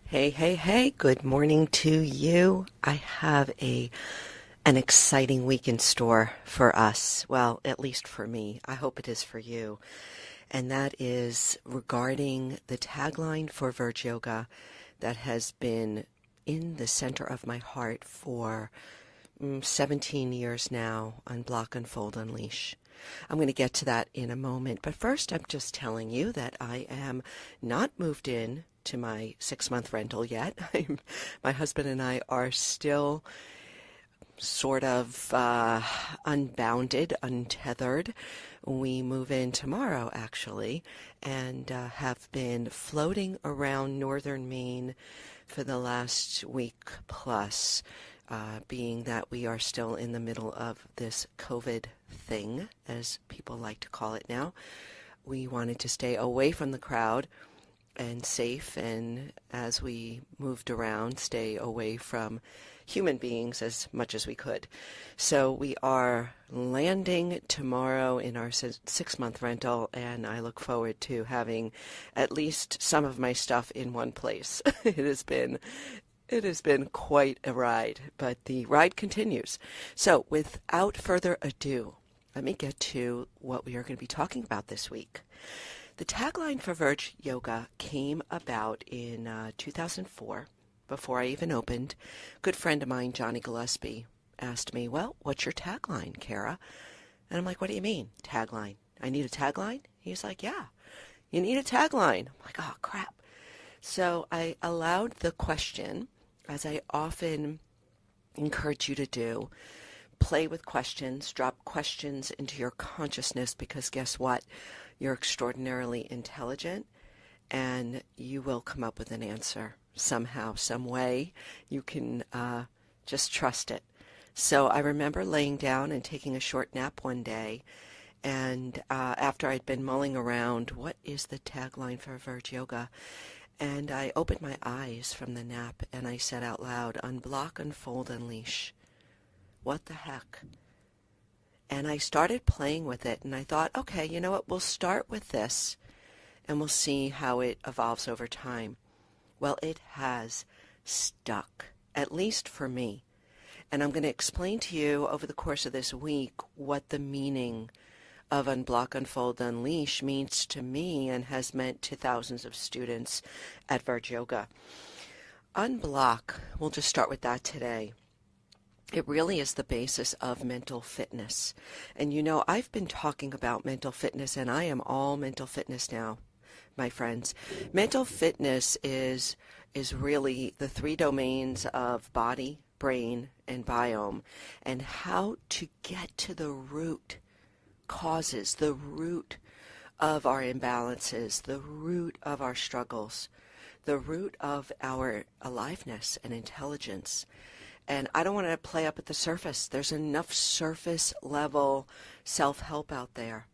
Hey, hey, hey, good morning to you. I have an exciting week in store for us. Well, at least for me. I hope it is for you. And that is regarding the tagline for Verge Yoga that has been in the center of my heart for 17 years now, Unblock, Unfold, Unleash. I'm going to get to that in a moment. But first, I'm just telling you that I am not moved in to my 6-month rental yet. My husband and I are still sort of unbounded, untethered. We move in tomorrow, actually, and have been floating around northern Maine for the last week plus, being that we are still in the middle of this COVID thing, as people like to call it now. We wanted to stay away from the crowd and safe, and as we moved around, stay away from human beings as much as we could. So we are landing tomorrow in our 6-month rental, and I look forward to having at least some of my stuff in one place. It has been quite a ride, but the ride continues. So without further ado, let me get to what we are going to be talking about this week. The tagline for Verge Yoga came about in 2004, before I even opened. A good friend of mine, Johnny Gillespie, asked me, well, what's your tagline, Cara? And I'm like, what do you mean, tagline? I need a tagline? He's like, yeah, you need a tagline. I'm like, oh, crap. So I allowed the question, as I often encourage you to do, play with questions, drop questions into your consciousness, because guess what? You're extraordinarily intelligent, and you will come up with an answer somehow, some way. You can just trust it. So I remember laying down and taking a short nap one day, and after I'd been mulling around, what is the tagline for Verge Yoga? And I opened my eyes from the nap, and I said out loud, Unblock, Unfold, Unleash. What the heck? And I started playing with it, and I thought, okay, you know what, we'll start with this, and we'll see how it evolves over time. Well, it has stuck, at least for me. And I'm going to explain to you over the course of this week what the meaning of Unblock, Unfold, Unleash means to me and has meant to thousands of students at Verge Yoga. Unblock, we'll just start with that today. It really is the basis of mental fitness. And you know, I've been talking about mental fitness, and I am all mental fitness now, my friends. Mental fitness is really the 3 domains of body, brain, and biome, and how to get to the root causes, the root of our imbalances, the root of our struggles, the root of our aliveness and intelligence. And I don't want to play up at the surface. There's enough surface level self-help out there.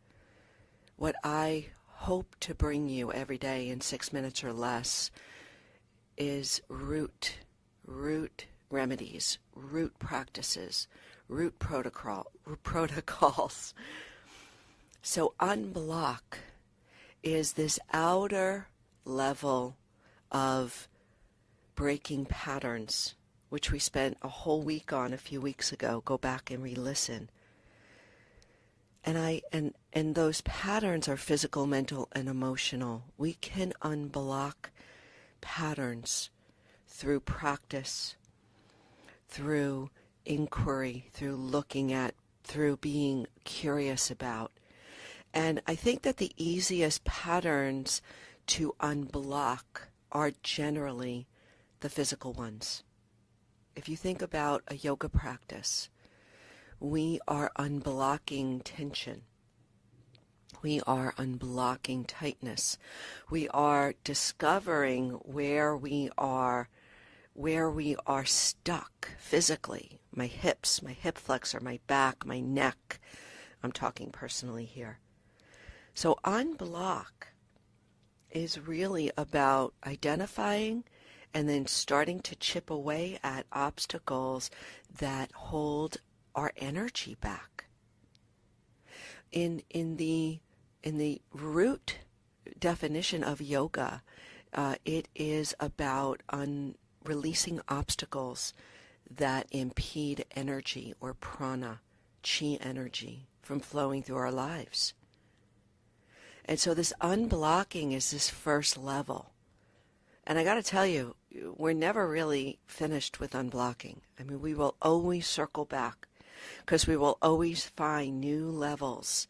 What I hope to bring you every day in 6 minutes or less is root remedies, root practices, root protocols. So unblock is this outer level of breaking patterns, which we spent a whole week on a few weeks ago. Go back and re-listen. And those patterns are physical, mental, and emotional. We can unblock patterns through practice, through inquiry, through looking at, through being curious about. And I think that the easiest patterns to unblock are generally the physical ones. If you think about a yoga practice, we are unblocking tension. We are unblocking tightness. We are discovering where we are stuck physically. My hips, my hip flexor, my back, my neck. I'm talking personally here. So unblock is really about identifying and then starting to chip away at obstacles that hold our energy back. In the root definition of yoga, It is about releasing obstacles that impede energy or prana, chi energy, from flowing through our lives. And so this unblocking is this first level. And I got to tell you, we're never really finished with unblocking. I mean, we will always circle back because we will always find new levels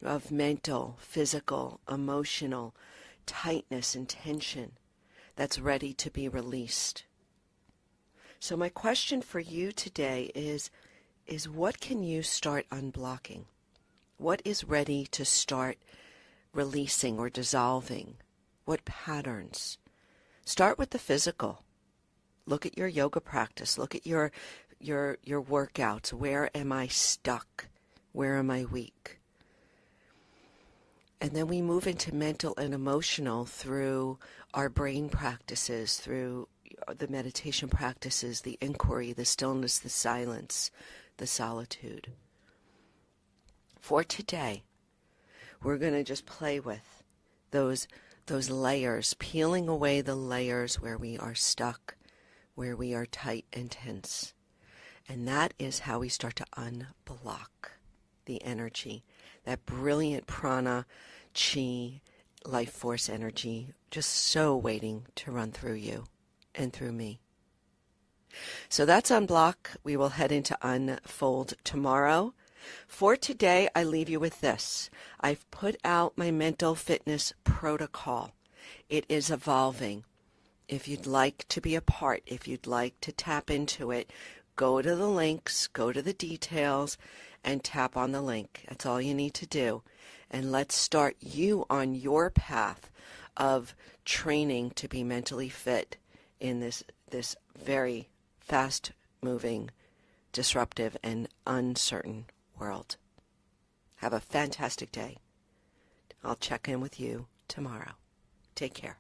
of mental, physical, emotional tightness and tension that's ready to be released. So my question for you today is what can you start unblocking? What is ready to start releasing or dissolving? What patterns? Start with the physical. Look at your yoga practice. Look at your workouts. Where am I stuck? Where am I weak? And then we move into mental and emotional through our brain practices, through the meditation practices, the inquiry, the stillness, the silence, the solitude. For today, we're going to just play with those layers, peeling away the layers where we are stuck, where we are tight and tense. And that is how we start to unblock the energy, that brilliant prana, chi, life force energy, just so waiting to run through you and through me. So that's Unblock. We will head into Unfold tomorrow. For today, I leave you with this. I've put out my mental fitness protocol. It is evolving. If you'd like to be a part, if you'd like to tap into it, go to the links, go to the details, and tap on the link. That's all you need to do. And let's start you on your path of training to be mentally fit in this very fast-moving, disruptive, and uncertain world. Have a fantastic day. I'll check in with you tomorrow. Take care.